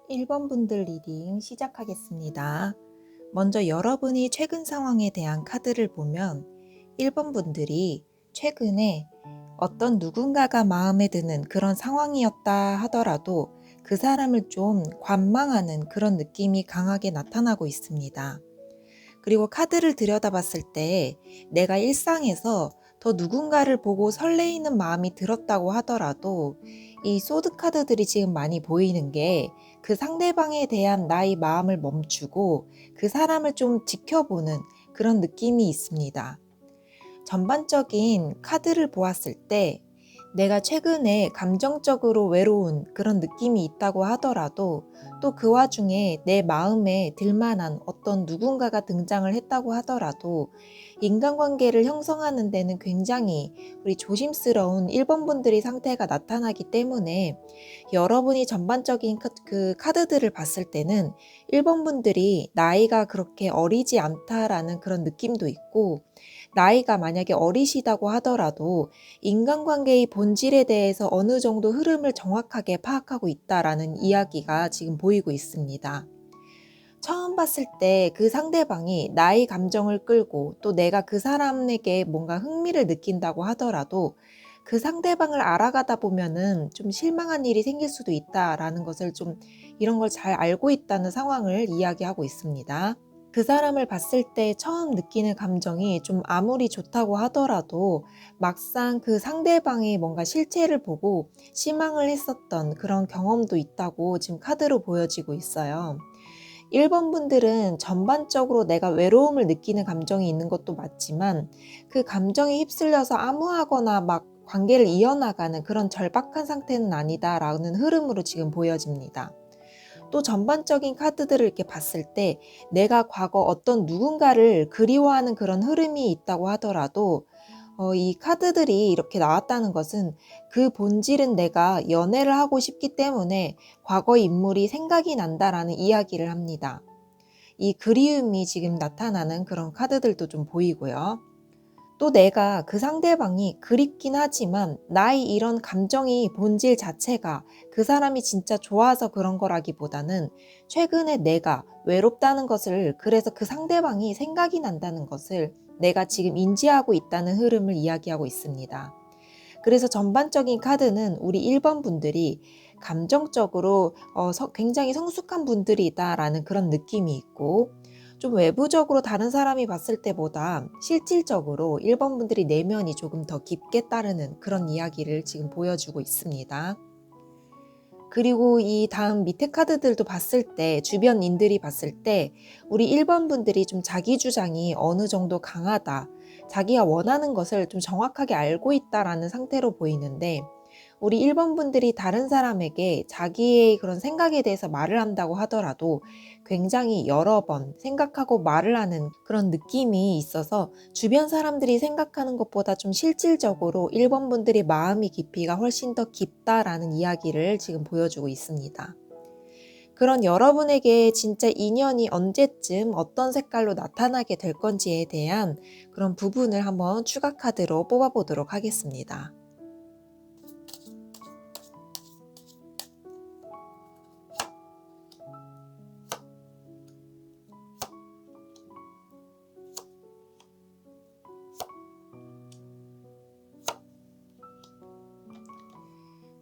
1번 분들 리딩 시작하겠습니다. 먼저 여러분이 최근 상황에 대한 카드를 보면 1번 분들이 최근에 어떤 누군가가 마음에 드는 그런 상황이었다 하더라도 그 사람을 좀 관망하는 그런 느낌이 강하게 나타나고 있습니다. 그리고 카드를 들여다봤을 때 내가 일상에서 더 누군가를 보고 설레이는 마음이 들었다고 하더라도 이 소드 카드들이 지금 많이 보이는 게 그 상대방에 대한 나의 마음을 멈추고 그 사람을 좀 지켜보는 그런 느낌이 있습니다. 전반적인 카드를 보았을 때 내가 최근에 감정적으로 외로운 그런 느낌이 있다고 하더라도 또 그 와중에 내 마음에 들만한 어떤 누군가가 등장을 했다고 하더라도 인간관계를 형성하는 데는 굉장히 우리 조심스러운 1번 분들의 상태가 나타나기 때문에 여러분이 전반적인 그 카드들을 봤을 때는 1번 분들이 나이가 그렇게 어리지 않다라는 그런 느낌도 있고 나이가 만약에 어리시다고 하더라도 인간관계의 본질에 대해서 어느 정도 흐름을 정확하게 파악하고 있다라는 이야기가 지금 보이고 있습니다. 처음 봤을 때 그 상대방이 나의 감정을 끌고 또 내가 그 사람에게 뭔가 흥미를 느낀다고 하더라도 그 상대방을 알아가다 보면은 좀 실망한 일이 생길 수도 있다라는 것을 좀 이런 걸 잘 알고 있다는 상황을 이야기하고 있습니다. 그 사람을 봤을 때 처음 느끼는 감정이 좀 아무리 좋다고 하더라도 막상 그 상대방의 뭔가 실체를 보고 실망을 했었던 그런 경험도 있다고 지금 카드로 보여지고 있어요. 1번 분들은 전반적으로 내가 외로움을 느끼는 감정이 있는 것도 맞지만 그 감정에 휩쓸려서 암무하거나 막 관계를 이어나가는 그런 절박한 상태는 아니다라는 흐름으로 지금 보여집니다. 또 전반적인 카드들을 이렇게 봤을 때 내가 과거 어떤 누군가를 그리워하는 그런 흐름이 있다고 하더라도 이 카드들이 이렇게 나왔다는 것은 그 본질은 내가 연애를 하고 싶기 때문에 과거 인물이 생각이 난다라는 이야기를 합니다. 이 그리움이 지금 나타나는 그런 카드들도 좀 보이고요. 또 내가 그 상대방이 그립긴 하지만 나의 이런 감정이 본질 자체가 그 사람이 진짜 좋아서 그런 거라기보다는 최근에 내가 외롭다는 것을 그래서 그 상대방이 생각이 난다는 것을 내가 지금 인지하고 있다는 흐름을 이야기하고 있습니다. 그래서 전반적인 카드는 우리 1번 분들이 감정적으로 굉장히 성숙한 분들이다라는 그런 느낌이 있고, 좀 외부적으로 다른 사람이 봤을 때보다 실질적으로 1번 분들이 내면이 조금 더 깊게 따르는 그런 이야기를 지금 보여주고 있습니다. 그리고 이 다음 밑에 카드들도 봤을 때, 주변인들이 봤을 때 우리 1번 분들이 좀 자기 주장이 어느 정도 강하다, 자기가 원하는 것을 좀 정확하게 알고 있다라는 상태로 보이는데, 우리 1번 분들이 다른 사람에게 자기의 그런 생각에 대해서 말을 한다고 하더라도 굉장히 여러 번 생각하고 말을 하는 그런 느낌이 있어서, 주변 사람들이 생각하는 것보다 좀 실질적으로 1번 분들의 마음이 깊이가 훨씬 더 깊다라는 이야기를 지금 보여주고 있습니다. 그런 여러분에게 진짜 인연이 언제쯤 어떤 색깔로 나타나게 될 건지에 대한 그런 부분을 한번 추가 카드로 뽑아보도록 하겠습니다.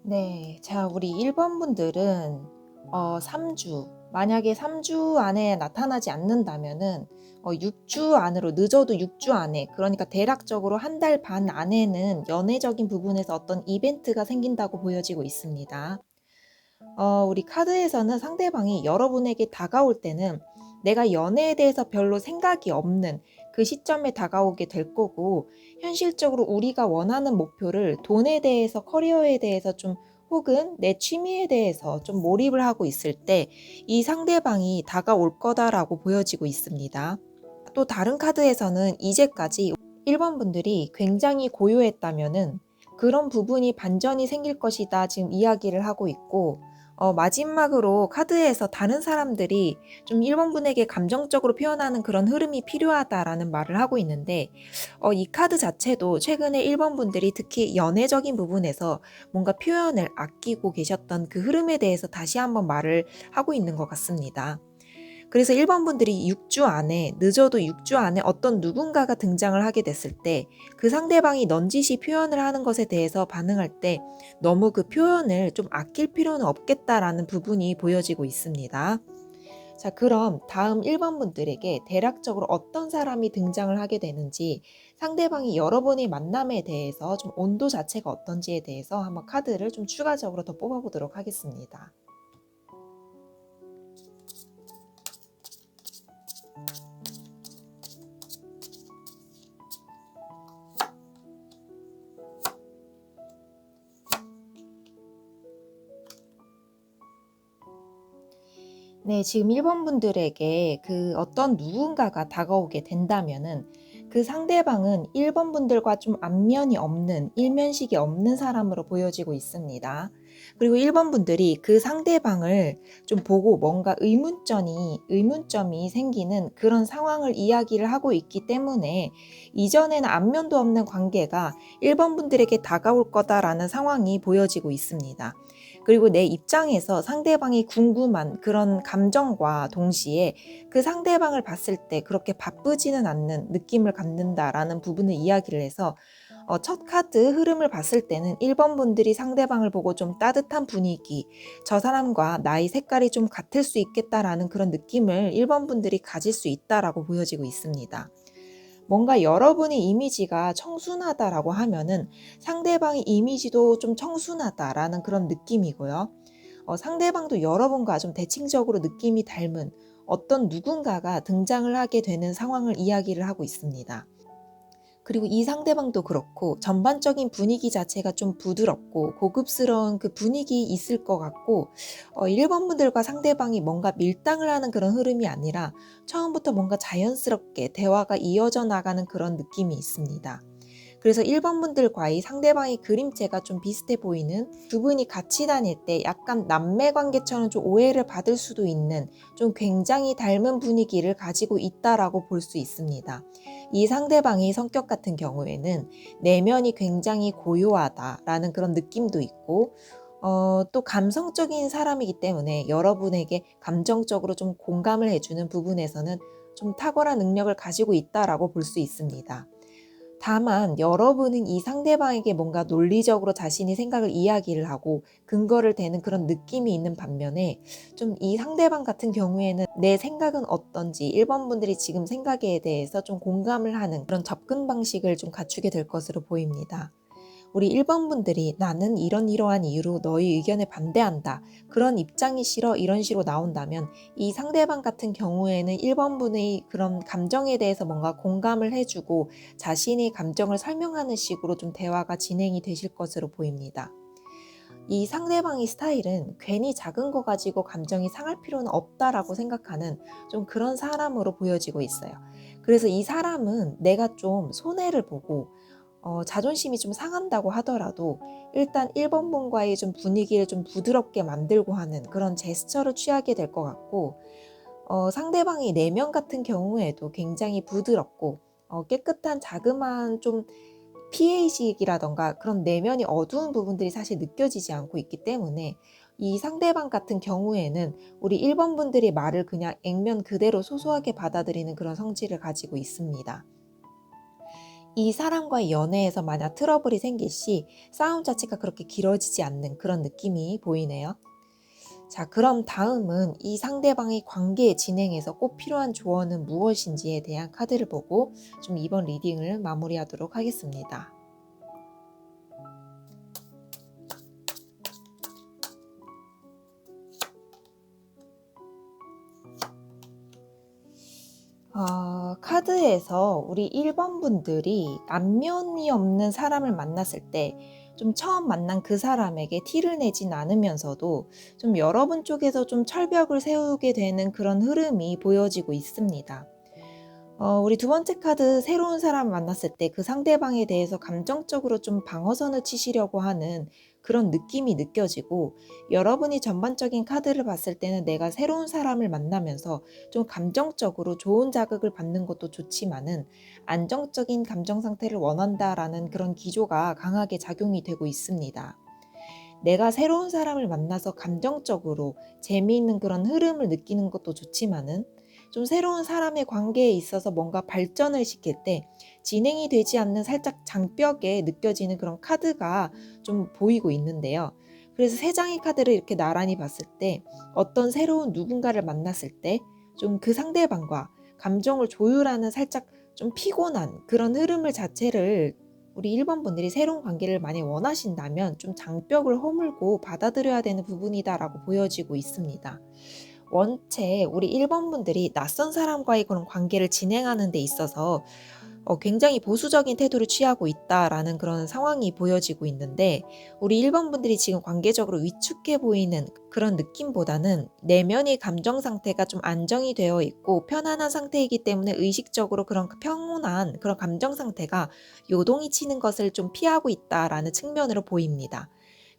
네. 자, 우리 1번 분들은 3주, 만약에 3주 안에 나타나지 않는다면은 6주 안으로, 늦어도 6주 안에, 그러니까 대략적으로 한 달 반 안에는 연애적인 부분에서 어떤 이벤트가 생긴다고 보여지고 있습니다. 우리 카드에서는 상대방이 여러분에게 다가올 때는 내가 연애에 대해서 별로 생각이 없는 그 시점에 다가오게 될 거고, 현실적으로 우리가 원하는 목표를 돈에 대해서, 커리어에 대해서 좀, 혹은 내 취미에 대해서 좀 몰입을 하고 있을 때 이 상대방이 다가올 거다라고 보여지고 있습니다. 또 다른 카드에서는 이제까지 1번 분들이 굉장히 고요했다면은 그런 부분이 반전이 생길 것이다 지금 이야기를 하고 있고, 마지막으로 카드에서 다른 사람들이 좀 1번 분에게 감정적으로 표현하는 그런 흐름이 필요하다라는 말을 하고 있는데, 이 카드 자체도 최근에 1번 분들이 특히 연애적인 부분에서 뭔가 표현을 아끼고 계셨던 그 흐름에 대해서 다시 한번 말을 하고 있는 것 같습니다. 그래서 1번 분들이 6주 안에, 늦어도 6주 안에 어떤 누군가가 등장을 하게 됐을 때 그 상대방이 넌지시 표현을 하는 것에 대해서 반응할 때 너무 그 표현을 좀 아낄 필요는 없겠다라는 부분이 보여지고 있습니다. 자, 그럼 다음 1번 분들에게 대략적으로 어떤 사람이 등장을 하게 되는지, 상대방이 여러분의 만남에 대해서 좀 온도 자체가 어떤지에 대해서 한번 카드를 좀 추가적으로 더 뽑아보도록 하겠습니다. 네, 지금 1번 분들에게 그 어떤 누군가가 다가오게 된다면은 그 상대방은 1번 분들과 좀 안면이 없는, 일면식이 없는 사람으로 보여지고 있습니다. 그리고 1번 분들이 그 상대방을 좀 보고 뭔가 의문점이 생기는 그런 상황을 이야기를 하고 있기 때문에 이전에는 안면도 없는 관계가 1번 분들에게 다가올 거다라는 상황이 보여지고 있습니다. 그리고 내 입장에서 상대방이 궁금한 그런 감정과 동시에 그 상대방을 봤을 때 그렇게 바쁘지는 않는 느낌을 갖는다라는 부분을 이야기를 해서, 첫 카드 흐름을 봤을 때는 1번 분들이 상대방을 보고 좀 따뜻한 분위기, 저 사람과 나의 색깔이 좀 같을 수 있겠다라는 그런 느낌을 1번 분들이 가질 수 있다라고 보여지고 있습니다. 뭔가 여러분의 이미지가 청순하다라고 하면은 상대방의 이미지도 좀 청순하다라는 그런 느낌이고요. 상대방도 여러분과 좀 대칭적으로 느낌이 닮은 어떤 누군가가 등장을 하게 되는 상황을 이야기를 하고 있습니다. 그리고 이 상대방도 그렇고 전반적인 분위기 자체가 좀 부드럽고 고급스러운 그 분위기 있을 것 같고, 1번 분들과 상대방이 뭔가 밀당을 하는 그런 흐름이 아니라 처음부터 뭔가 자연스럽게 대화가 이어져 나가는 그런 느낌이 있습니다. 그래서 1번 분들과의 상대방의 그림체가 좀 비슷해 보이는, 두 분이 같이 다닐 때 약간 남매 관계처럼 좀 오해를 받을 수도 있는, 좀 굉장히 닮은 분위기를 가지고 있다라고 볼 수 있습니다. 이 상대방의 성격 같은 경우에는 내면이 굉장히 고요하다라는 그런 느낌도 있고, 또 감성적인 사람이기 때문에 여러분에게 감정적으로 좀 공감을 해주는 부분에서는 좀 탁월한 능력을 가지고 있다라고 볼 수 있습니다. 다만 여러분은 이 상대방에게 뭔가 논리적으로 자신의 생각을 이야기를 하고 근거를 대는 그런 느낌이 있는 반면에 좀 이 상대방 같은 경우에는 내 생각은 어떤지 1번 분들이 지금 생각에 대해서 좀 공감을 하는 그런 접근 방식을 좀 갖추게 될 것으로 보입니다. 우리 1번 분들이 나는 이러한 이유로 너의 의견에 반대한다. 그런 입장이 싫어. 이런 식으로 나온다면 이 상대방 같은 경우에는 1번 분의 그런 감정에 대해서 뭔가 공감을 해주고 자신의 감정을 설명하는 식으로 좀 대화가 진행이 되실 것으로 보입니다. 이 상대방의 스타일은 괜히 작은 거 가지고 감정이 상할 필요는 없다라고 생각하는 좀 그런 사람으로 보여지고 있어요. 그래서 이 사람은 내가 좀 손해를 보고 자존심이 좀 상한다고 하더라도 일단 1번 분과의 좀 분위기를 좀 부드럽게 만들고 하는 그런 제스처를 취하게 될 것 같고, 상대방의 내면 같은 경우에도 굉장히 부드럽고 깨끗한 자그마한 좀 피해의식이라던가 그런 내면이 어두운 부분들이 사실 느껴지지 않고 있기 때문에 이 상대방 같은 경우에는 우리 1번 분들의 말을 그냥 액면 그대로 소소하게 받아들이는 그런 성질을 가지고 있습니다. 이 사람과의 연애에서 만약 트러블이 생길 시 싸움 자체가 그렇게 길어지지 않는 그런 느낌이 보이네요. 자, 그럼 다음은 이 상대방의 관계 진행에서 꼭 필요한 조언은 무엇인지에 대한 카드를 보고 좀 이번 리딩을 마무리하도록 하겠습니다. 카드에서 우리 1번 분들이 안면이 없는 사람을 만났을 때 좀 처음 만난 그 사람에게 티를 내진 않으면서도 좀 여러분 쪽에서 좀 철벽을 세우게 되는 그런 흐름이 보여지고 있습니다. 우리 두 번째 카드 새로운 사람 만났을 때 그 상대방에 대해서 감정적으로 좀 방어선을 치시려고 하는 그런 느낌이 느껴지고, 여러분이 전반적인 카드를 봤을 때는 내가 새로운 사람을 만나면서 좀 감정적으로 좋은 자극을 받는 것도 좋지만은 안정적인 감정 상태를 원한다라는 그런 기조가 강하게 작용이 되고 있습니다. 내가 새로운 사람을 만나서 감정적으로 재미있는 그런 흐름을 느끼는 것도 좋지만은 좀 새로운 사람의 관계에 있어서 뭔가 발전을 시킬 때 진행이 되지 않는 살짝 장벽에 느껴지는 그런 카드가 좀 보이고 있는데요. 그래서 세 장의 카드를 이렇게 나란히 봤을 때 어떤 새로운 누군가를 만났을 때 좀 그 상대방과 감정을 조율하는 살짝 좀 피곤한 그런 흐름을 자체를 우리 1번 분들이 새로운 관계를 많이 원하신다면 좀 장벽을 허물고 받아들여야 되는 부분이다라고 보여지고 있습니다. 원체 우리 1번 분들이 낯선 사람과의 그런 관계를 진행하는 데 있어서 굉장히 보수적인 태도를 취하고 있다라는 그런 상황이 보여지고 있는데, 우리 1번 분들이 지금 관계적으로 위축해 보이는 그런 느낌보다는 내면의 감정 상태가 좀 안정이 되어 있고 편안한 상태이기 때문에 의식적으로 그런 평온한 그런 감정 상태가 요동이 치는 것을 좀 피하고 있다라는 측면으로 보입니다.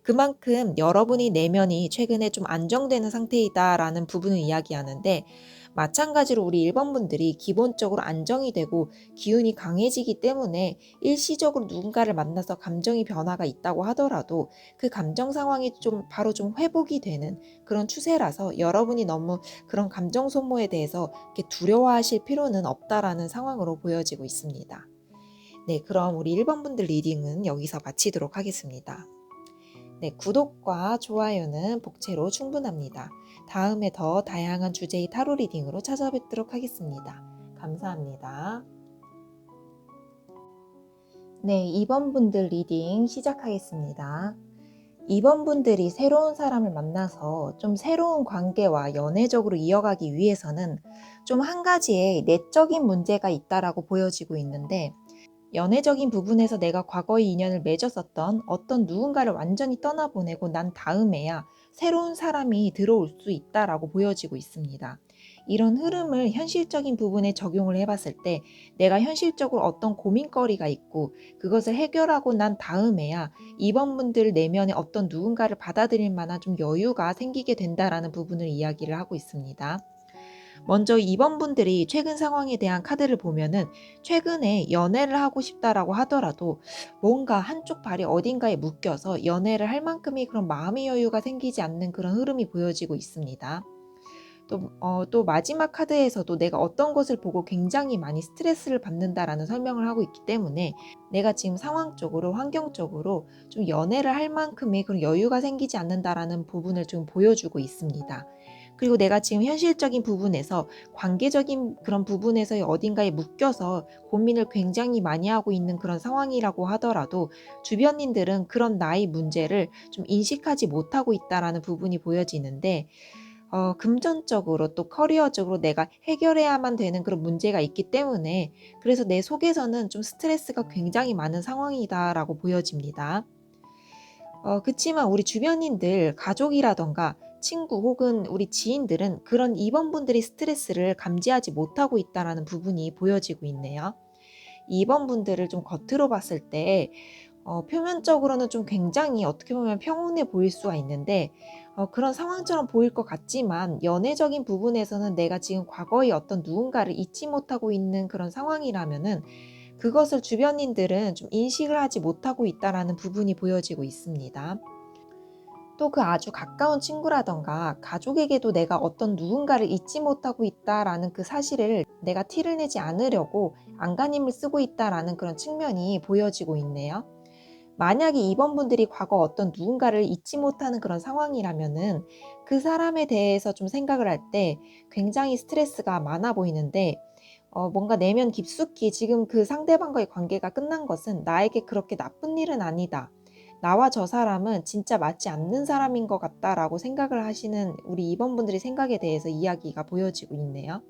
그만큼 여러분의 내면이 최근에 좀 안정되는 상태이다라는 부분을 이야기하는데, 마찬가지로 우리 1번 분들이 기본적으로 안정이 되고 기운이 강해지기 때문에 일시적으로 누군가를 만나서 감정의 변화가 있다고 하더라도 그 감정 상황이 좀 바로 좀 회복이 되는 그런 추세라서 여러분이 너무 그런 감정 소모에 대해서 이렇게 두려워하실 필요는 없다라는 상황으로 보여지고 있습니다. 네, 그럼 우리 1번 분들 리딩은 여기서 마치도록 하겠습니다. 네, 구독과 좋아요는 복채로 충분합니다. 다음에 더 다양한 주제의 타로 리딩으로 찾아뵙도록 하겠습니다. 감사합니다. 네, 2번 분들 리딩 시작하겠습니다. 2번 분들이 새로운 사람을 만나서 좀 새로운 관계와 연애적으로 이어가기 위해서는 좀 한 가지의 내적인 문제가 있다라고 보여지고 있는데, 연애적인 부분에서 내가 과거의 인연을 맺었었던 어떤 누군가를 완전히 떠나보내고 난 다음에야 새로운 사람이 들어올 수 있다라고 보여지고 있습니다. 이런 흐름을 현실적인 부분에 적용을 해봤을 때 내가 현실적으로 어떤 고민거리가 있고 그것을 해결하고 난 다음에야 이번 분들 내면에 어떤 누군가를 받아들일 만한 좀 여유가 생기게 된다라는 부분을 이야기를 하고 있습니다. 먼저 2번 분들이 최근 상황에 대한 카드를 보면은 최근에 연애를 하고 싶다라고 하더라도 뭔가 한쪽 발이 어딘가에 묶여서 연애를 할 만큼의 그런 마음의 여유가 생기지 않는 그런 흐름이 보여지고 있습니다. 또 마지막 카드에서도 내가 어떤 것을 보고 굉장히 많이 스트레스를 받는다라는 설명을 하고 있기 때문에 내가 지금 상황적으로, 환경적으로 좀 연애를 할 만큼의 그런 여유가 생기지 않는다라는 부분을 좀 보여주고 있습니다. 그리고 내가 지금 현실적인 부분에서, 관계적인 그런 부분에서의 어딘가에 묶여서 고민을 굉장히 많이 하고 있는 그런 상황이라고 하더라도 주변인들은 그런 나의 문제를 좀 인식하지 못하고 있다라는 부분이 보여지는데, 금전적으로 또 커리어적으로 내가 해결해야만 되는 그런 문제가 있기 때문에 그래서 내 속에서는 좀 스트레스가 굉장히 많은 상황이다라고 보여집니다. 그치만 우리 주변인들, 가족이라던가 친구 혹은 우리 지인들은 그런 이번분들이 스트레스를 감지하지 못하고 있다라는 부분이 보여지고 있네요. 2번 분들을 좀 겉으로 봤을 때 표면적으로는 좀 굉장히 어떻게 보면 평온해 보일 수가 있는데, 그런 상황처럼 보일 것 같지만 연애적인 부분에서는 내가 지금 과거의 어떤 누군가를 잊지 못하고 있는 그런 상황이라면은 그것을 주변인들은 좀 인식을 하지 못하고 있다라는 부분이 보여지고 있습니다. 또 그 아주 가까운 친구라던가 가족에게도 내가 어떤 누군가를 잊지 못하고 있다라는 그 사실을 내가 티를 내지 않으려고 안간힘을 쓰고 있다라는 그런 측면이 보여지고 있네요. 만약에 이번 분들이 과거 어떤 누군가를 잊지 못하는 그런 상황이라면은 그 사람에 대해서 좀 생각을 할 때 굉장히 스트레스가 많아 보이는데, 뭔가 내면 깊숙이 지금 그 상대방과의 관계가 끝난 것은 나에게 그렇게 나쁜 일은 아니다. 나와 저 사람은 진짜 맞지 않는 사람인 것 같다라고 생각을 하시는 우리 2번 분들의 생각에 대해서 이야기가 보여지고 있네요.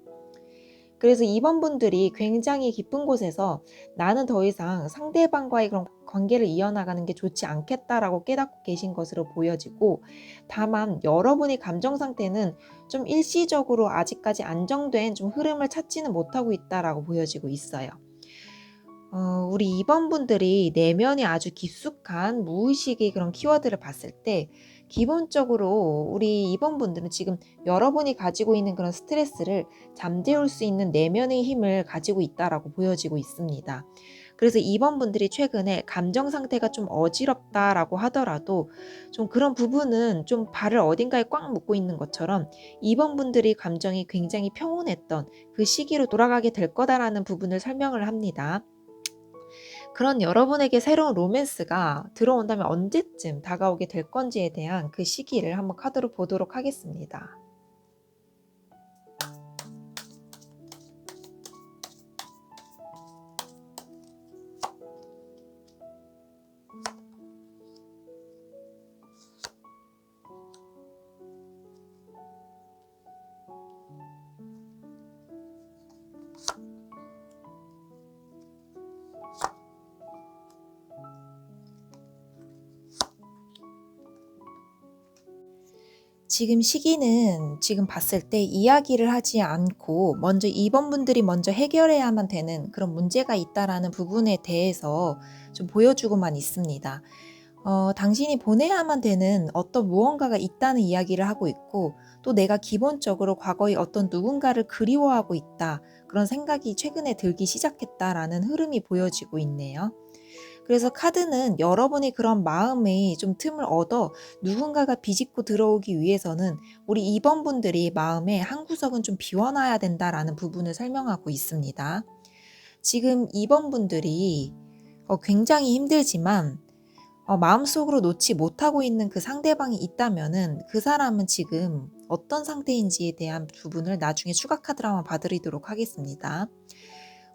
그래서 2번 분들이 굉장히 깊은 곳에서 나는 더 이상 상대방과의 그런 관계를 이어나가는 게 좋지 않겠다라고 깨닫고 계신 것으로 보여지고, 다만 여러분의 감정 상태는 좀 일시적으로 아직까지 안정된 좀 흐름을 찾지는 못하고 있다라고 보여지고 있어요. 우리 2번 분들이 내면이 아주 깊숙한 무의식의 그런 키워드를 봤을 때 기본적으로 우리 2번 분들은 지금 여러분이 가지고 있는 그런 스트레스를 잠재울 수 있는 내면의 힘을 가지고 있다라고 보여지고 있습니다. 그래서 2번 분들이 최근에 감정 상태가 좀 어지럽다라고 하더라도 좀 그런 부분은 좀 발을 어딘가에 꽉 묶고 있는 것처럼 2번 분들이 감정이 굉장히 평온했던 그 시기로 돌아가게 될 거다라는 부분을 설명을 합니다. 그런 여러분에게 새로운 로맨스가 들어온다면 언제쯤 다가오게 될 건지에 대한 그 시기를 한번 카드로 보도록 하겠습니다. 지금 시기는 지금 봤을 때 이야기를 하지 않고 먼저 2번 분들이 먼저 해결해야만 되는 그런 문제가 있다라는 부분에 대해서 좀 보여주고만 있습니다. 당신이 보내야만 되는 어떤 무언가가 있다는 이야기를 하고 있고, 또 내가 기본적으로 과거의 어떤 누군가를 그리워하고 있다, 그런 생각이 최근에 들기 시작했다라는 흐름이 보여지고 있네요. 그래서 카드는 여러분의 그런 마음의 좀 틈을 얻어 누군가가 비집고 들어오기 위해서는 우리 2번 분들이 마음의 한 구석은 좀 비워놔야 된다라는 부분을 설명하고 있습니다. 지금 2번 분들이 굉장히 힘들지만 마음속으로 놓지 못하고 있는 그 상대방이 있다면은 그 사람은 지금 어떤 상태인지에 대한 부분을 나중에 추가 카드로 한번 봐드리도록 하겠습니다.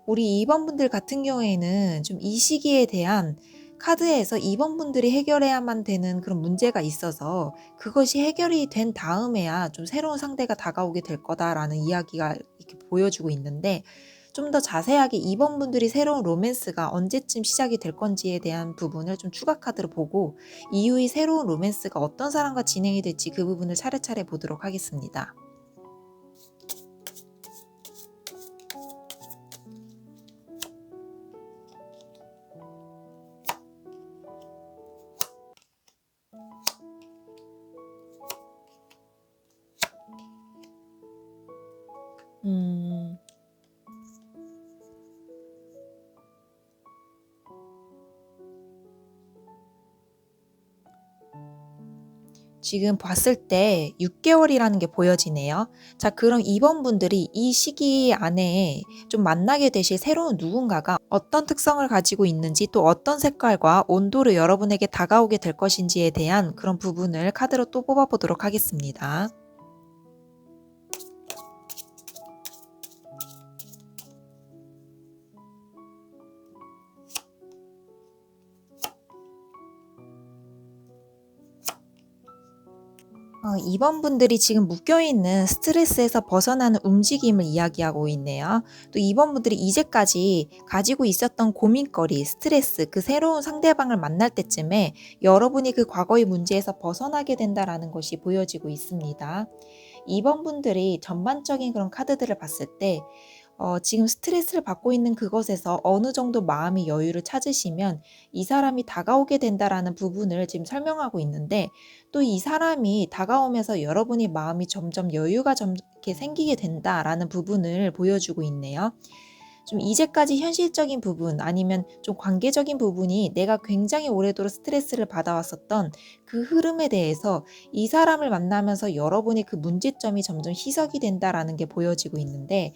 우리 2번 분들 같은 경우에는 좀 이 시기에 대한 카드에서 2번 분들이 해결해야만 되는 그런 문제가 있어서 그것이 해결이 된 다음에야 좀 새로운 상대가 다가오게 될 거다라는 이야기가 이렇게 보여주고 있는데, 좀 더 자세하게 2번 분들이 새로운 로맨스가 언제쯤 시작이 될 건지에 대한 부분을 좀 추가 카드로 보고 이후의 새로운 로맨스가 어떤 사람과 진행이 될지 그 부분을 차례차례 보도록 하겠습니다. 음. 지금 봤을 때 6개월이라는 게 보여지네요. 자, 그럼 2번 분들이 이 시기 안에 좀 만나게 되실 새로운 누군가가 어떤 특성을 가지고 있는지, 또 어떤 색깔과 온도로 여러분에게 다가오게 될 것인지에 대한 그런 부분을 카드로 또 뽑아보도록 하겠습니다. 이번 분들이 지금 묶여있는 스트레스에서 벗어나는 움직임을 이야기하고 있네요. 또 이번 분들이 이제까지 가지고 있었던 고민거리, 스트레스, 그 새로운 상대방을 만날 때쯤에 여러분이 그 과거의 문제에서 벗어나게 된다라는 것이 보여지고 있습니다. 이번 분들이 전반적인 그런 카드들을 봤을 때 지금 스트레스를 받고 있는 그것에서 어느 정도 마음의 여유를 찾으시면 이 사람이 다가오게 된다라는 부분을 지금 설명하고 있는데, 또 이 사람이 다가오면서 여러분의 마음이 점점 여유가 이렇게 생기게 된다라는 부분을 보여주고 있네요. 좀 이제까지 현실적인 부분, 아니면 좀 관계적인 부분이 내가 굉장히 오래도록 스트레스를 받아왔었던 그 흐름에 대해서 이 사람을 만나면서 여러분의 그 문제점이 점점 희석이 된다라는 게 보여지고 있는데,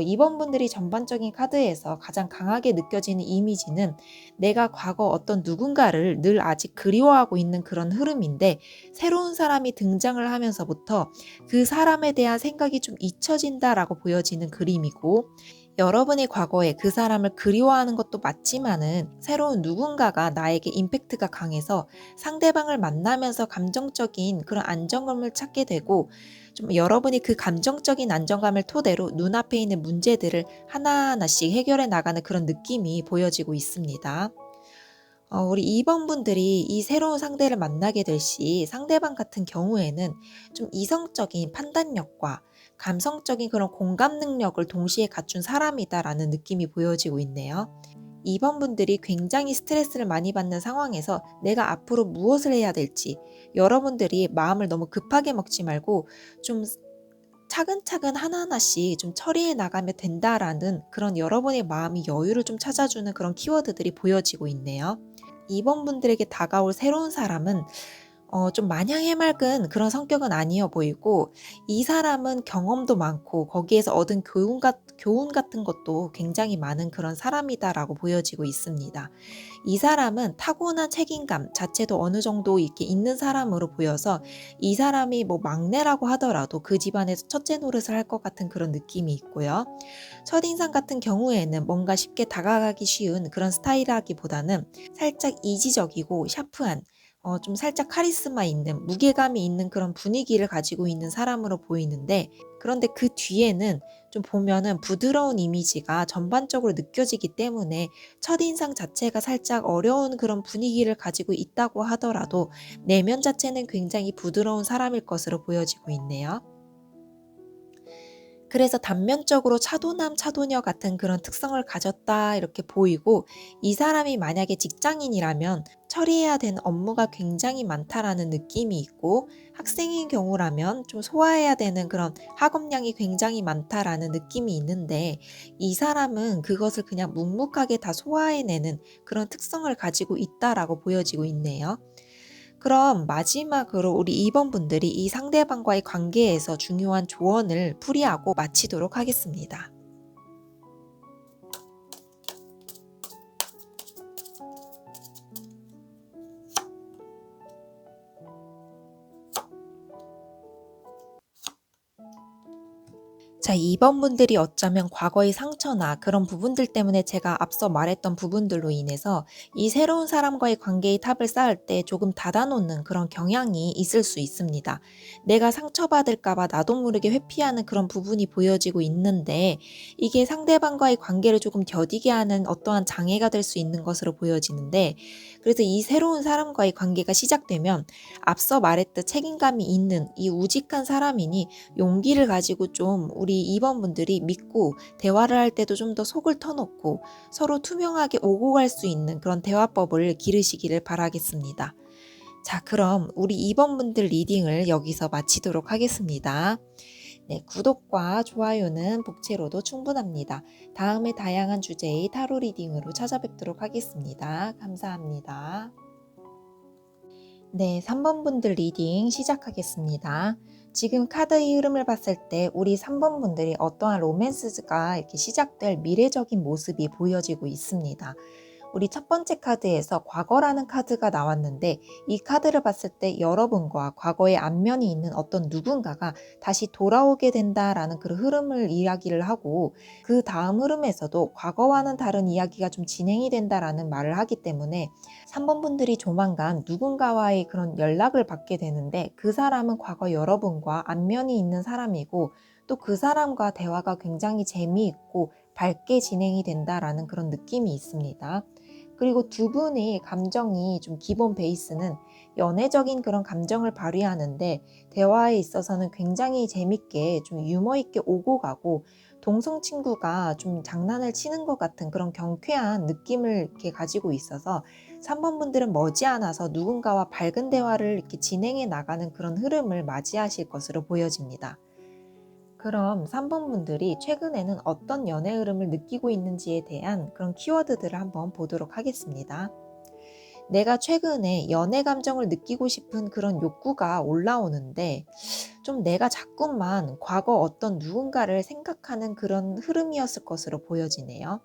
이번 분들이 전반적인 카드에서 가장 강하게 느껴지는 이미지는 내가 과거 어떤 누군가를 늘 아직 그리워하고 있는 그런 흐름인데, 새로운 사람이 등장을 하면서부터 그 사람에 대한 생각이 좀 잊혀진다라고 보여지는 그림이고, 여러분이 과거에 그 사람을 그리워하는 것도 맞지만은 새로운 누군가가 나에게 임팩트가 강해서 상대방을 만나면서 감정적인 그런 안정감을 찾게 되고, 좀 여러분이 그 감정적인 안정감을 토대로 눈앞에 있는 문제들을 하나하나씩 해결해 나가는 그런 느낌이 보여지고 있습니다. 우리 2번 분들이 이 새로운 상대를 만나게 될 시 상대방 같은 경우에는 좀 이성적인 판단력과 감성적인 그런 공감 능력을 동시에 갖춘 사람이다라는 느낌이 보여지고 있네요. 2번 분들이 굉장히 스트레스를 많이 받는 상황에서 내가 앞으로 무엇을 해야 될지, 여러분들이 마음을 너무 급하게 먹지 말고 좀 차근차근 하나하나씩 좀 처리해 나가면 된다라는 그런 여러분의 마음이 여유를 좀 찾아주는 그런 키워드들이 보여지고 있네요. 2번 분들에게 다가올 새로운 사람은 좀 마냥 해맑은 그런 성격은 아니어 보이고, 이 사람은 경험도 많고 거기에서 얻은 교훈 같은 것도 굉장히 많은 그런 사람이다라고 보여지고 있습니다. 이 사람은 타고난 책임감 자체도 어느 정도 이렇게 있는 사람으로 보여서, 이 사람이 뭐 막내라고 하더라도 그 집안에서 첫째 노릇을 할 것 같은 그런 느낌이 있고요. 첫인상 같은 경우에는 뭔가 쉽게 다가가기 쉬운 그런 스타일이라기보다는 살짝 이지적이고 샤프한, 좀 살짝 카리스마 있는, 무게감이 있는 그런 분위기를 가지고 있는 사람으로 보이는데, 그런데 그 뒤에는 좀 보면은 부드러운 이미지가 전반적으로 느껴지기 때문에 첫인상 자체가 살짝 어려운 그런 분위기를 가지고 있다고 하더라도 내면 자체는 굉장히 부드러운 사람일 것으로 보여지고 있네요. 그래서 단면적으로 차도남, 차도녀 같은 그런 특성을 가졌다 이렇게 보이고, 이 사람이 만약에 직장인이라면 처리해야 되는 업무가 굉장히 많다라는 느낌이 있고, 학생인 경우라면 좀 소화해야 되는 그런 학업량이 굉장히 많다라는 느낌이 있는데, 이 사람은 그것을 그냥 묵묵하게 다 소화해내는 그런 특성을 가지고 있다라고 보여지고 있네요. 그럼 마지막으로 우리 2번 분들이 이 상대방과의 관계에서 중요한 조언을 풀이하고 마치도록 하겠습니다. 자, 2번 분들이 어쩌면 과거의 상처나 그런 부분들 때문에 제가 앞서 말했던 부분들로 인해서 이 새로운 사람과의 관계의 탑을 쌓을 때 조금 닫아놓는 그런 경향이 있을 수 있습니다. 내가 상처받을까봐 나도 모르게 회피하는 그런 부분이 보여지고 있는데, 이게 상대방과의 관계를 조금 더디게 하는 어떠한 장애가 될 수 있는 것으로 보여지는데, 그래서 이 새로운 사람과의 관계가 시작되면 앞서 말했듯 책임감이 있는 이 우직한 사람이니 용기를 가지고 좀 우리 2번 분들이 믿고 대화를 할 때도 좀 더 속을 터놓고 서로 투명하게 오고 갈 수 있는 그런 대화법을 기르시기를 바라겠습니다. 자, 그럼 우리 2번 분들 리딩을 여기서 마치도록 하겠습니다. 네, 구독과 좋아요는 복채로도 충분합니다. 다음에 다양한 주제의 타로 리딩으로 찾아뵙도록 하겠습니다. 감사합니다. 네, 3번 분들 리딩 시작하겠습니다. 지금 카드의 흐름을 봤을 때 우리 3번 분들이 어떠한 로맨스가 이렇게 시작될 미래적인 모습이 보여지고 있습니다. 우리 첫 번째 카드에서 과거라는 카드가 나왔는데 이 카드를 봤을 때 여러분과 과거의 안면이 있는 어떤 누군가가 다시 돌아오게 된다라는 그런 흐름을 이야기를 하고 그 다음 흐름에서도 과거와는 다른 이야기가 좀 진행이 된다라는 말을 하기 때문에 3번 분들이 조만간 누군가와의 그런 연락을 받게 되는데 그 사람은 과거 여러분과 안면이 있는 사람이고 또 그 사람과 대화가 굉장히 재미있고 밝게 진행이 된다라는 그런 느낌이 있습니다. 그리고 두 분의 감정이 좀 기본 베이스는 연애적인 그런 감정을 발휘하는데 대화에 있어서는 굉장히 재밌게 좀 유머 있게 오고 가고 동성 친구가 좀 장난을 치는 것 같은 그런 경쾌한 느낌을 이렇게 가지고 있어서 3번 분들은 머지않아서 누군가와 밝은 대화를 이렇게 진행해 나가는 그런 흐름을 맞이하실 것으로 보여집니다. 그럼 3번 분들이 최근에는 어떤 연애 흐름을 느끼고 있는지에 대한 그런 키워드들을 한번 보도록 하겠습니다. 내가 최근에 연애 감정을 느끼고 싶은 그런 욕구가 올라오는데 좀 내가 자꾸만 과거 어떤 누군가를 생각하는 그런 흐름이었을 것으로 보여지네요.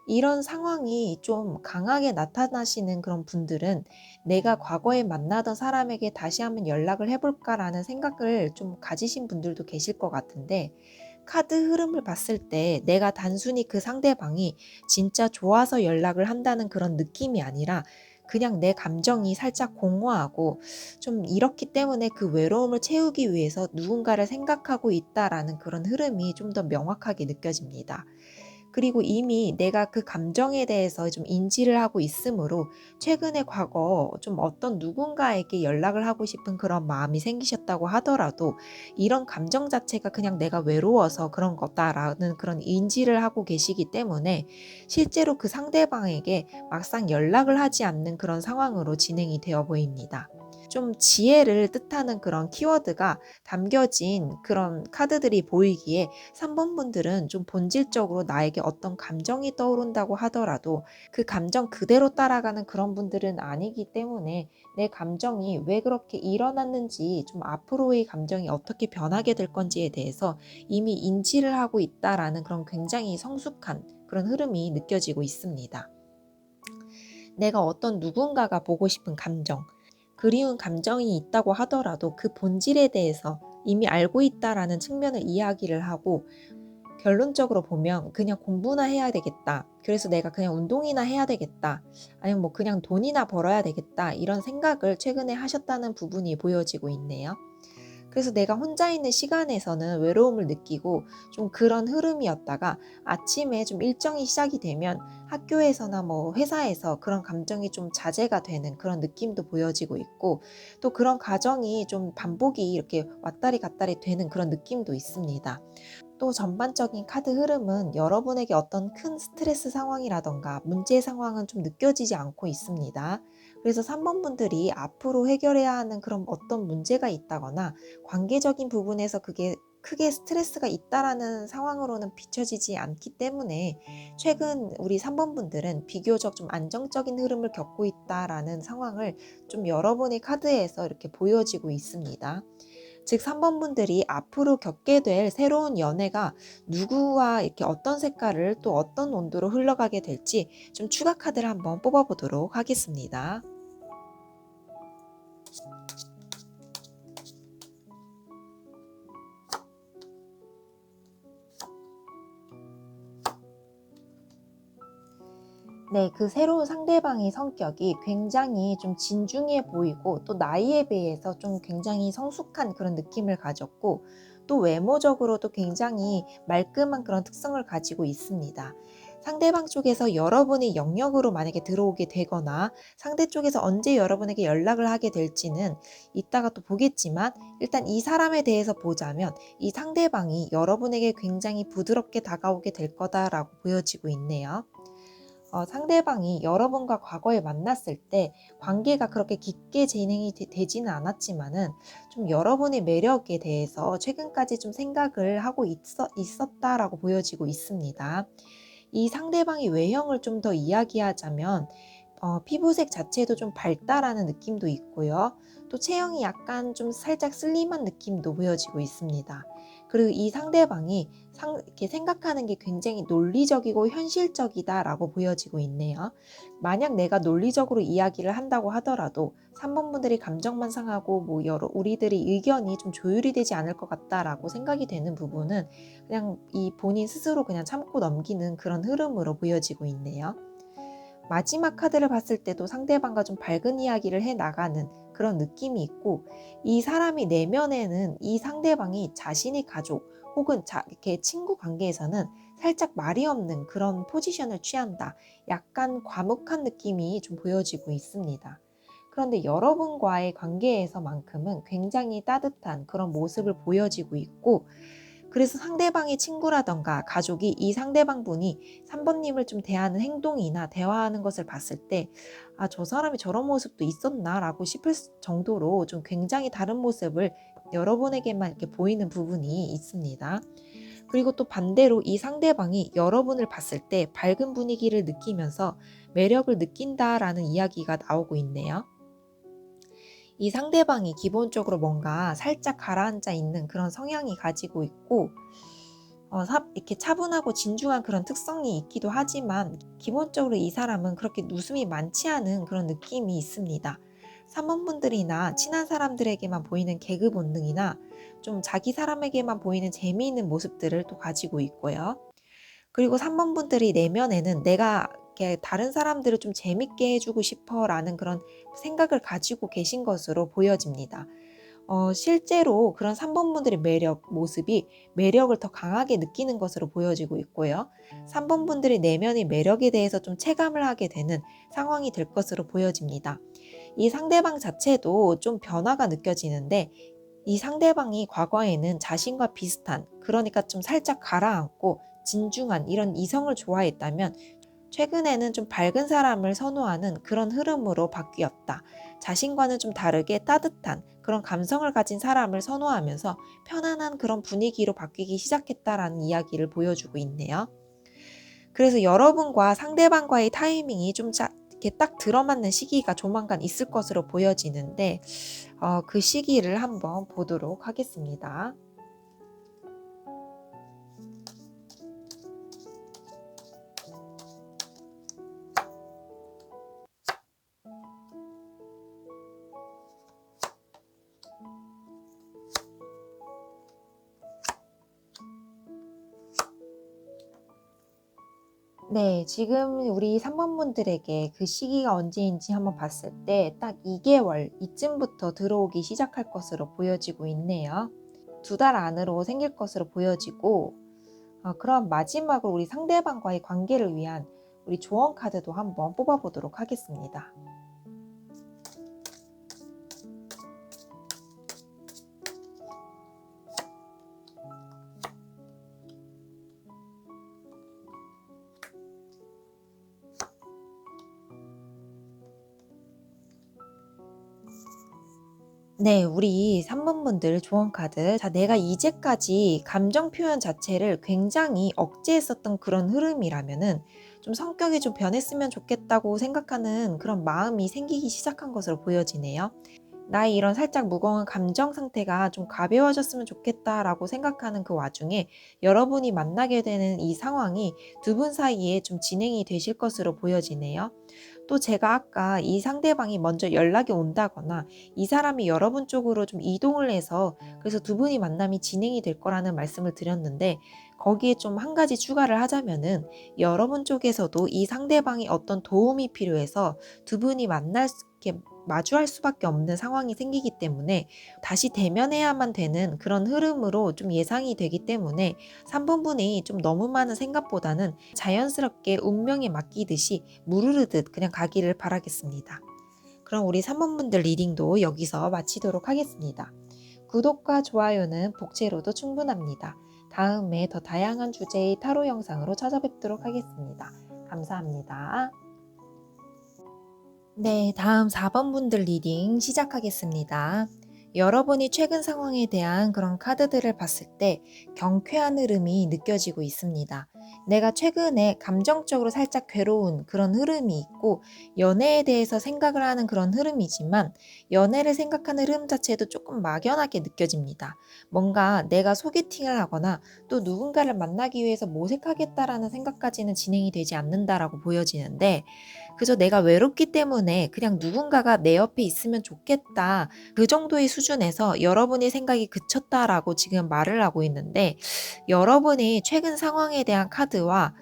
이런 상황이 좀 강하게 나타나시는 그런 분들은 내가 과거에 만나던 사람에게 다시 한번 연락을 해볼까라는 생각을 좀 가지신 분들도 계실 것 같은데 카드 흐름을 봤을 때 내가 단순히 그 상대방이 진짜 좋아서 연락을 한다는 그런 느낌이 아니라 그냥 내 감정이 살짝 공허하고 좀 이렇기 때문에 그 외로움을 채우기 위해서 누군가를 생각하고 있다라는 그런 흐름이 좀 더 명확하게 느껴집니다. 그리고 이미 내가 그 감정에 대해서 좀 인지를 하고 있으므로 최근에 과거 좀 어떤 누군가에게 연락을 하고 싶은 그런 마음이 생기셨다고 하더라도 이런 감정 자체가 그냥 내가 외로워서 그런 거다라는 그런 인지를 하고 계시기 때문에 실제로 그 상대방에게 막상 연락을 하지 않는 그런 상황으로 진행이 되어 보입니다. 좀 지혜를 뜻하는 그런 키워드가 담겨진 그런 카드들이 보이기에 3번 분들은 좀 본질적으로 나에게 어떤 감정이 떠오른다고 하더라도 그 감정 그대로 따라가는 그런 분들은 아니기 때문에 내 감정이 왜 그렇게 일어났는지 좀 앞으로의 감정이 어떻게 변하게 될 건지에 대해서 이미 인지를 하고 있다라는 그런 굉장히 성숙한 그런 흐름이 느껴지고 있습니다. 내가 어떤 누군가가 보고 싶은 감정, 그리운 감정이 있다고 하더라도 그 본질에 대해서 이미 알고 있다라는 측면을 이야기를 하고 결론적으로 보면 그냥 공부나 해야 되겠다. 그래서 내가 그냥 운동이나 해야 되겠다. 아니면 뭐 그냥 돈이나 벌어야 되겠다. 이런 생각을 최근에 하셨다는 부분이 보여지고 있네요. 그래서 내가 혼자 있는 시간에서는 외로움을 느끼고 좀 그런 흐름이었다가 아침에 좀 일정이 시작이 되면 학교에서나 뭐 회사에서 그런 감정이 좀 자제가 되는 그런 느낌도 보여지고 있고 또 그런 과정이 좀 반복이 이렇게 왔다리 갔다리 되는 그런 느낌도 있습니다. 또 전반적인 카드 흐름은 여러분에게 어떤 큰 스트레스 상황이라던가 문제 상황은 좀 느껴지지 않고 있습니다. 그래서 3번 분들이 앞으로 해결해야 하는 그런 어떤 문제가 있다거나 관계적인 부분에서 그게 크게 스트레스가 있다라는 상황으로는 비춰지지 않기 때문에 최근 우리 3번 분들은 비교적 좀 안정적인 흐름을 겪고 있다라는 상황을 좀 여러분의 카드에서 이렇게 보여지고 있습니다. 즉 3번 분들이 앞으로 겪게 될 새로운 연애가 누구와 이렇게 어떤 색깔을 또 어떤 온도로 흘러가게 될지 좀 추가 카드를 한번 뽑아 보도록 하겠습니다. 네, 그 새로운 상대방의 성격이 굉장히 좀 진중해 보이고 또 나이에 비해서 좀 굉장히 성숙한 그런 느낌을 가졌고 또 외모적으로도 굉장히 말끔한 그런 특성을 가지고 있습니다. 상대방 쪽에서 여러분의 영역으로 만약에 들어오게 되거나 상대 쪽에서 언제 여러분에게 연락을 하게 될지는 이따가 또 보겠지만 일단 이 사람에 대해서 보자면 이 상대방이 여러분에게 굉장히 부드럽게 다가오게 될 거다라고 보여지고 있네요. 상대방이 여러분과 과거에 만났을 때 관계가 그렇게 깊게 진행이 되지는 않았지만은 좀 여러분의 매력에 대해서 최근까지 좀 생각을 하고 있었다라고 보여지고 있습니다. 이 상대방의 외형을 좀 더 이야기하자면 피부색 자체도 좀 밝다라는 느낌도 있고요. 또 체형이 약간 좀 살짝 슬림한 느낌도 보여지고 있습니다. 그리고 이 상대방이 이렇게 생각하는 게 굉장히 논리적이고 현실적이다라고 보여지고 있네요. 만약 내가 논리적으로 이야기를 한다고 하더라도 3번 분들이 감정만 상하고 뭐 여러 우리들의 의견이 좀 조율이 되지 않을 것 같다라고 생각이 되는 부분은 그냥 이 본인 스스로 그냥 참고 넘기는 그런 흐름으로 보여지고 있네요. 마지막 카드를 봤을 때도 상대방과 좀 밝은 이야기를 해 나가는 그런 느낌이 있고, 이 사람이 내면에는 이 상대방이 자신의 가족 혹은 이렇게 친구 관계에서는 살짝 말이 없는 그런 포지션을 취한다. 약간 과묵한 느낌이 좀 보여지고 있습니다. 그런데 여러분과의 관계에서만큼은 굉장히 따뜻한 그런 모습을 보여지고 있고, 그래서 상대방의 친구라던가 가족이 이 상대방 분이 3번님을 좀 대하는 행동이나 대화하는 것을 봤을 때, 아, 저 사람이 저런 모습도 있었나? 라고 싶을 정도로 좀 굉장히 다른 모습을 여러분에게만 이렇게 보이는 부분이 있습니다. 그리고 또 반대로 이 상대방이 여러분을 봤을 때 밝은 분위기를 느끼면서 매력을 느낀다라는 이야기가 나오고 있네요. 이 상대방이 기본적으로 뭔가 살짝 가라앉아 있는 그런 성향이 가지고 있고, 이렇게 차분하고 진중한 그런 특성이 있기도 하지만 기본적으로 이 사람은 그렇게 웃음이 많지 않은 그런 느낌이 있습니다. 사모분들이나 친한 사람들에게만 보이는 개그 본능이나 좀 자기 사람에게만 보이는 재미있는 모습들을 또 가지고 있고요. 그리고 3번 분들이 내면에는 내가 이렇게 다른 사람들을 좀 재밌게 해주고 싶어라는 그런 생각을 가지고 계신 것으로 보여집니다. 실제로 그런 3번 분들의 모습이 매력을 더 강하게 느끼는 것으로 보여지고 있고요. 3번 분들의 내면의 매력에 대해서 좀 체감을 하게 되는 상황이 될 것으로 보여집니다. 이 상대방 자체도 좀 변화가 느껴지는데, 이 상대방이 과거에는 자신과 비슷한, 그러니까 좀 살짝 가라앉고 진중한 이런 이성을 좋아했다면 최근에는 좀 밝은 사람을 선호하는 그런 흐름으로 바뀌었다. 자신과는 좀 다르게 따뜻한 그런 감성을 가진 사람을 선호하면서 편안한 그런 분위기로 바뀌기 시작했다라는 이야기를 보여주고 있네요. 그래서 여러분과 상대방과의 타이밍이 좀 이렇게 딱 들어맞는 시기가 조만간 있을 것으로 보여지는데, 그 시기를 한번 보도록 하겠습니다. 네, 지금 우리 3번 분들에게 그 시기가 언제인지 한번 봤을 때 딱 2개월 이쯤부터 들어오기 시작할 것으로 보여지고 있네요. 2달 안으로 생길 것으로 보여지고, 그럼 마지막으로 우리 상대방과의 관계를 위한 우리 조언 카드도 한번 뽑아보도록 하겠습니다. 네, 우리 3번 분들 조언 카드. 자, 내가 이제까지 감정 표현 자체를 굉장히 억제했었던 그런 흐름이라면은 좀 성격이 좀 변했으면 좋겠다고 생각하는 그런 마음이 생기기 시작한 것으로 보여지네요. 나의 이런 살짝 무거운 감정 상태가 좀 가벼워졌으면 좋겠다라고 생각하는 그 와중에 여러분이 만나게 되는 이 상황이 두 분 사이에 좀 진행이 되실 것으로 보여지네요. 또 제가 아까 이 상대방이 먼저 연락이 온다거나 이 사람이 여러분 쪽으로 좀 이동을 해서 그래서 두 분이 만남이 진행이 될 거라는 말씀을 드렸는데, 거기에 좀 한 가지 추가를 하자면은 여러분 쪽에서도 이 상대방이 어떤 도움이 필요해서 두 분이 이렇게 마주할 수밖에 없는 상황이 생기기 때문에 다시 대면해야만 되는 그런 흐름으로 좀 예상이 되기 때문에 3번분이 좀 너무 많은 생각보다는 자연스럽게 운명에 맡기듯이 무르르듯 그냥 가기를 바라겠습니다. 그럼 우리 3번분들 리딩도 여기서 마치도록 하겠습니다. 구독과 좋아요는 복채로도 충분합니다. 다음에 더 다양한 주제의 타로 영상으로 찾아뵙도록 하겠습니다. 감사합니다. 네, 다음 4번 분들 리딩 시작하겠습니다. 여러분이 최근 상황에 대한 그런 카드들을 봤을 때 경쾌한 흐름이 느껴지고 있습니다. 내가 최근에 감정적으로 살짝 괴로운 그런 흐름이 있고 연애에 대해서 생각을 하는 그런 흐름이지만 연애를 생각하는 흐름 자체도 조금 막연하게 느껴집니다. 뭔가 내가 소개팅을 하거나 또 누군가를 만나기 위해서 모색하겠다라는 생각까지는 진행이 되지 않는다라고 보여지는데 그저 내가 외롭기 때문에 그냥 누군가가 내 옆에 있으면 좋겠다. 그 정도의 수준에서 여러분의 생각이 그쳤다라고 지금 말을 하고 있는데 여러분이 최근 상황에 대한 카드와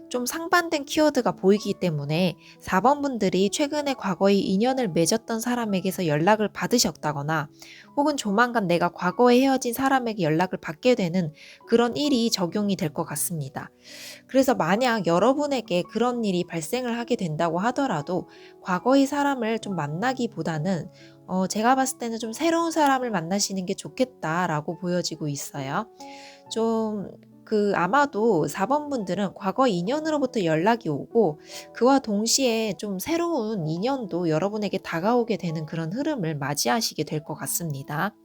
좀 상반된 키워드가 보이기 때문에 4번 분들이 최근에 과거의 인연을 맺었던 사람에게서 연락을 받으셨다거나 혹은 조만간 내가 과거에 헤어진 사람에게 연락을 받게 되는 그런 일이 적용이 될 것 같습니다. 그래서 만약 여러분에게 그런 일이 발생을 하게 된다고 하더라도 과거의 사람을 좀 만나기보다는 제가 봤을 때는 좀 새로운 사람을 만나시는 게 좋겠다라고 보여지고 있어요. 좀 아마도 4번 분들은 과거 인연으로부터 연락이 오고 그와 동시에 좀 새로운 인연도 여러분에게 다가오게 되는 그런 흐름을 맞이하시게 될 것 같습니다.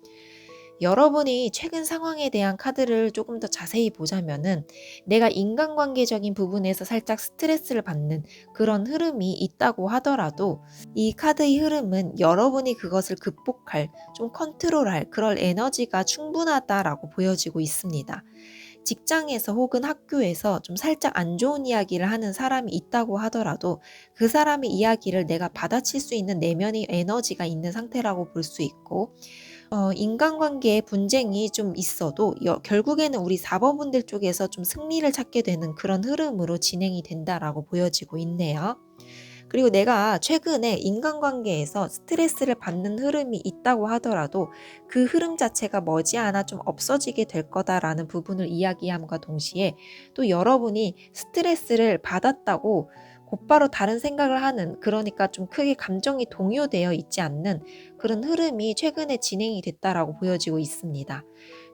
여러분이 최근 상황에 대한 카드를 조금 더 자세히 보자면은 내가 인간관계적인 부분에서 살짝 스트레스를 받는 그런 흐름이 있다고 하더라도 이 카드의 흐름은 여러분이 그것을 극복할, 좀 컨트롤할 그럴 에너지가 충분하다라고 보여지고 있습니다. 직장에서 혹은 학교에서 좀 살짝 안 좋은 이야기를 하는 사람이 있다고 하더라도 그 사람의 이야기를 내가 받아칠 수 있는 내면의 에너지가 있는 상태라고 볼 수 있고 인간관계에 분쟁이 좀 있어도 결국에는 우리 4번 분들 쪽에서 좀 승리를 찾게 되는 그런 흐름으로 진행이 된다라고 보여지고 있네요. 그리고 내가 최근에 인간관계에서 스트레스를 받는 흐름이 있다고 하더라도 그 흐름 자체가 머지않아 좀 없어지게 될 거다라는 부분을 이야기함과 동시에 또 여러분이 스트레스를 받았다고 곧바로 다른 생각을 하는, 그러니까 좀 크게 감정이 동요되어 있지 않는 그런 흐름이 최근에 진행이 됐다라고 보여지고 있습니다.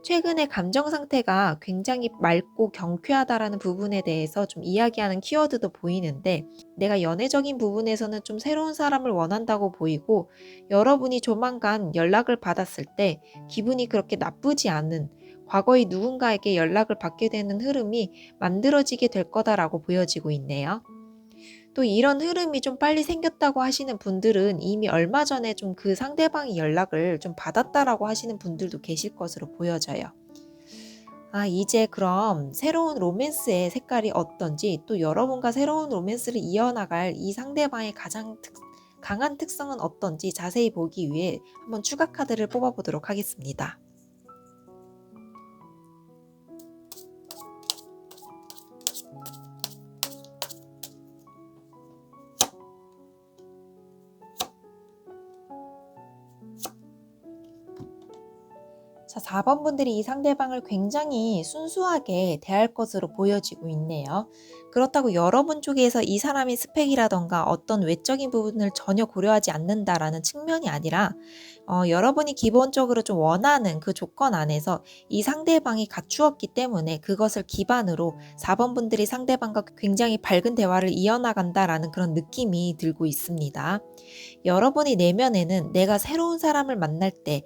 최근에 감정 상태가 굉장히 맑고 경쾌하다라는 부분에 대해서 좀 이야기하는 키워드도 보이는데 내가 연애적인 부분에서는 좀 새로운 사람을 원한다고 보이고 여러분이 조만간 연락을 받았을 때 기분이 그렇게 나쁘지 않은 과거의 누군가에게 연락을 받게 되는 흐름이 만들어지게 될 거다라고 보여지고 있네요. 또 이런 흐름이 좀 빨리 생겼다고 하시는 분들은 이미 얼마 전에 좀 그 상대방이 연락을 좀 받았다라고 하시는 분들도 계실 것으로 보여져요. 이제 그럼 새로운 로맨스의 색깔이 어떤지 또 여러분과 새로운 로맨스를 이어나갈 이 상대방의 가장 강한 특성은 어떤지 자세히 보기 위해 한번 추가 카드를 뽑아보도록 하겠습니다. 자, 4번 분들이 이 상대방을 굉장히 순수하게 대할 것으로 보여지고 있네요. 그렇다고 여러분 쪽에서 이 사람의 스펙이라던가 어떤 외적인 부분을 전혀 고려하지 않는다라는 측면이 아니라 여러분이 기본적으로 좀 원하는 그 조건 안에서 이 상대방이 갖추었기 때문에 그것을 기반으로 4번 분들이 상대방과 굉장히 밝은 대화를 이어나간다라는 그런 느낌이 들고 있습니다. 여러분이 내면에는 내가 새로운 사람을 만날 때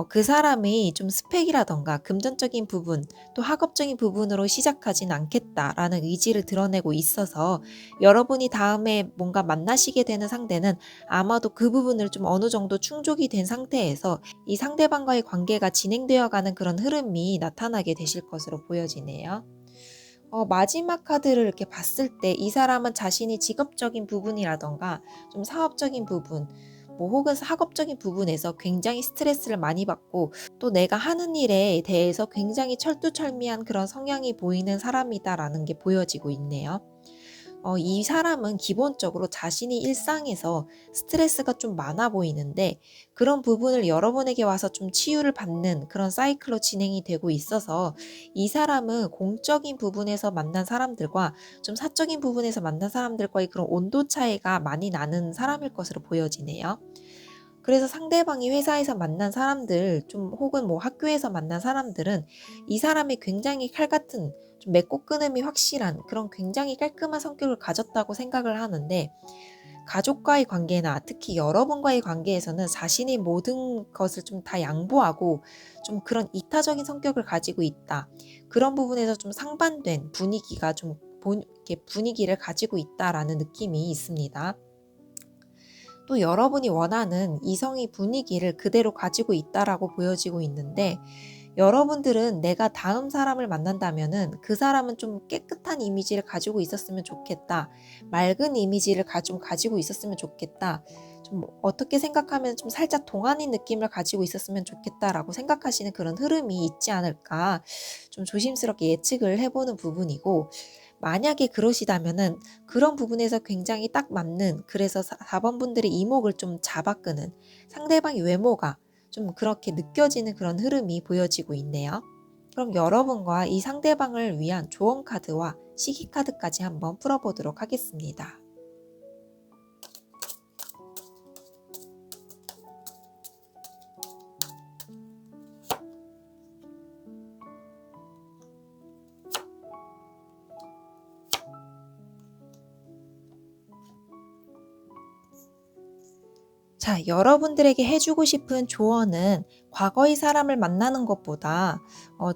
그 사람이 좀 스펙이라던가 금전적인 부분 또 학업적인 부분으로 시작하진 않겠다라는 의지를 드러내고 있어서 여러분이 다음에 뭔가 만나시게 되는 상대는 아마도 그 부분을 좀 어느 정도 충족이 된 상태에서 이 상대방과의 관계가 진행되어 가는 그런 흐름이 나타나게 되실 것으로 보여지네요. 마지막 카드를 이렇게 봤을 때 이 사람은 자신이 직업적인 부분이라던가 좀 사업적인 부분 뭐 혹은 학업적인 부분에서 굉장히 스트레스를 많이 받고 또 내가 하는 일에 대해서 굉장히 철두철미한 그런 성향이 보이는 사람이다라는 게 보여지고 있네요. 이 사람은 기본적으로 자신이 일상에서 스트레스가 좀 많아 보이는데 그런 부분을 여러분에게 와서 좀 치유를 받는 그런 사이클로 진행이 되고 있어서 이 사람은 공적인 부분에서 만난 사람들과 좀 사적인 부분에서 만난 사람들과의 그런 온도 차이가 많이 나는 사람일 것으로 보여지네요. 그래서 상대방이 회사에서 만난 사람들 좀 혹은 뭐 학교에서 만난 사람들은 이 사람이 굉장히 칼 같은 좀 맺고 끊음이 확실한 그런 굉장히 깔끔한 성격을 가졌다고 생각을 하는데 가족과의 관계나 특히 여러분과의 관계에서는 자신이 모든 것을 좀 다 양보하고 좀 그런 이타적인 성격을 가지고 있다. 그런 부분에서 좀 상반된 분위기가 이렇게 분위기를 가지고 있다라는 느낌이 있습니다. 또 여러분이 원하는 이성의 분위기를 그대로 가지고 있다라고 보여지고 있는데, 여러분들은 내가 다음 사람을 만난다면은 그 사람은 좀 깨끗한 이미지를 가지고 있었으면 좋겠다. 맑은 이미지를 좀 가지고 있었으면 좋겠다. 좀 어떻게 생각하면 좀 살짝 동안인 느낌을 가지고 있었으면 좋겠다라고 생각하시는 그런 흐름이 있지 않을까 좀 조심스럽게 예측을 해보는 부분이고, 만약에 그러시다면은 그런 부분에서 굉장히 딱 맞는, 그래서 4번 분들의 이목을 좀 잡아끄는 상대방의 외모가 좀 그렇게 느껴지는 그런 흐름이 보여지고 있네요. 그럼 여러분과 이 상대방을 위한 조언 카드와 시기 카드까지 한번 풀어보도록 하겠습니다. 자, 여러분들에게 해주고 싶은 조언은 과거의 사람을 만나는 것보다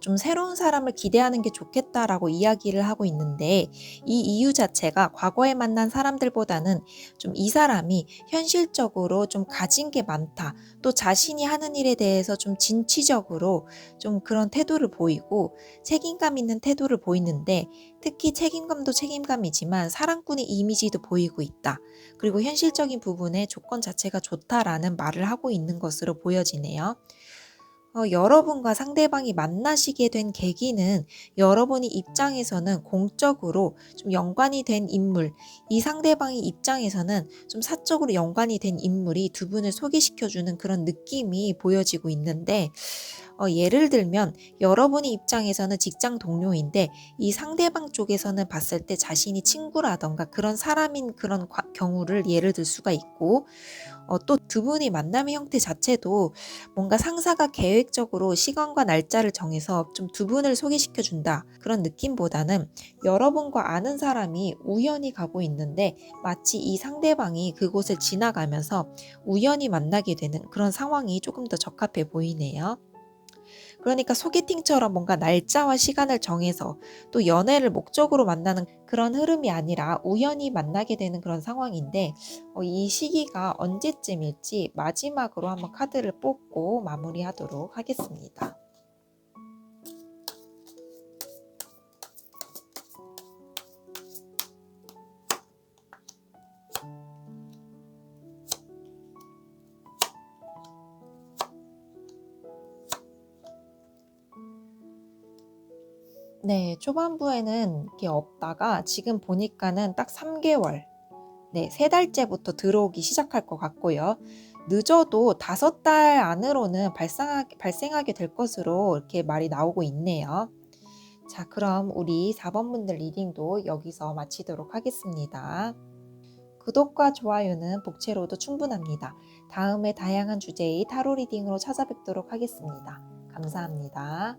좀 새로운 사람을 기대하는 게 좋겠다라고 이야기를 하고 있는데, 이 이유 자체가 과거에 만난 사람들보다는 좀 이 사람이 현실적으로 좀 가진 게 많다. 또 자신이 하는 일에 대해서 좀 진취적으로 좀 그런 태도를 보이고 책임감 있는 태도를 보이는데, 특히 책임감도 책임감이지만 사랑꾼의 이미지도 보이고 있다. 그리고 현실적인 부분에 조건 자체가 좋다라는 말을 하고 있는 것으로 보여지네요. 여러분과 상대방이 만나시게 된 계기는 여러분이 입장에서는 공적으로 좀 연관이 된 인물, 이 상대방의 입장에서는 좀 사적으로 연관이 된 인물이 두 분을 소개시켜주는 그런 느낌이 보여지고 있는데, 예를 들면 여러분의 입장에서는 직장 동료인데 이 상대방 쪽에서는 봤을 때 자신이 친구라던가 그런 사람인 그런 경우를 예를 들 수가 있고, 또 두 분이 만남의 형태 자체도 뭔가 상사가 계획적으로 시간과 날짜를 정해서 좀 두 분을 소개시켜 준다, 그런 느낌보다는 여러분과 아는 사람이 우연히 가고 있는데 마치 이 상대방이 그곳을 지나가면서 우연히 만나게 되는 그런 상황이 조금 더 적합해 보이네요. 그러니까 소개팅처럼 뭔가 날짜와 시간을 정해서 또 연애를 목적으로 만나는 그런 흐름이 아니라 우연히 만나게 되는 그런 상황인데, 이 시기가 언제쯤일지 마지막으로 한번 카드를 뽑고 마무리하도록 하겠습니다. 네, 초반부에는 이게 없다가 지금 보니까는 딱 3개월, 네, 3달째부터 들어오기 시작할 것 같고요. 늦어도 5달 안으로는 발생하게 될 것으로 이렇게 말이 나오고 있네요. 자, 그럼 우리 4번 분들 리딩도 여기서 마치도록 하겠습니다. 구독과 좋아요는 복채로도 충분합니다. 다음에 다양한 주제의 타로 리딩으로 찾아뵙도록 하겠습니다. 감사합니다.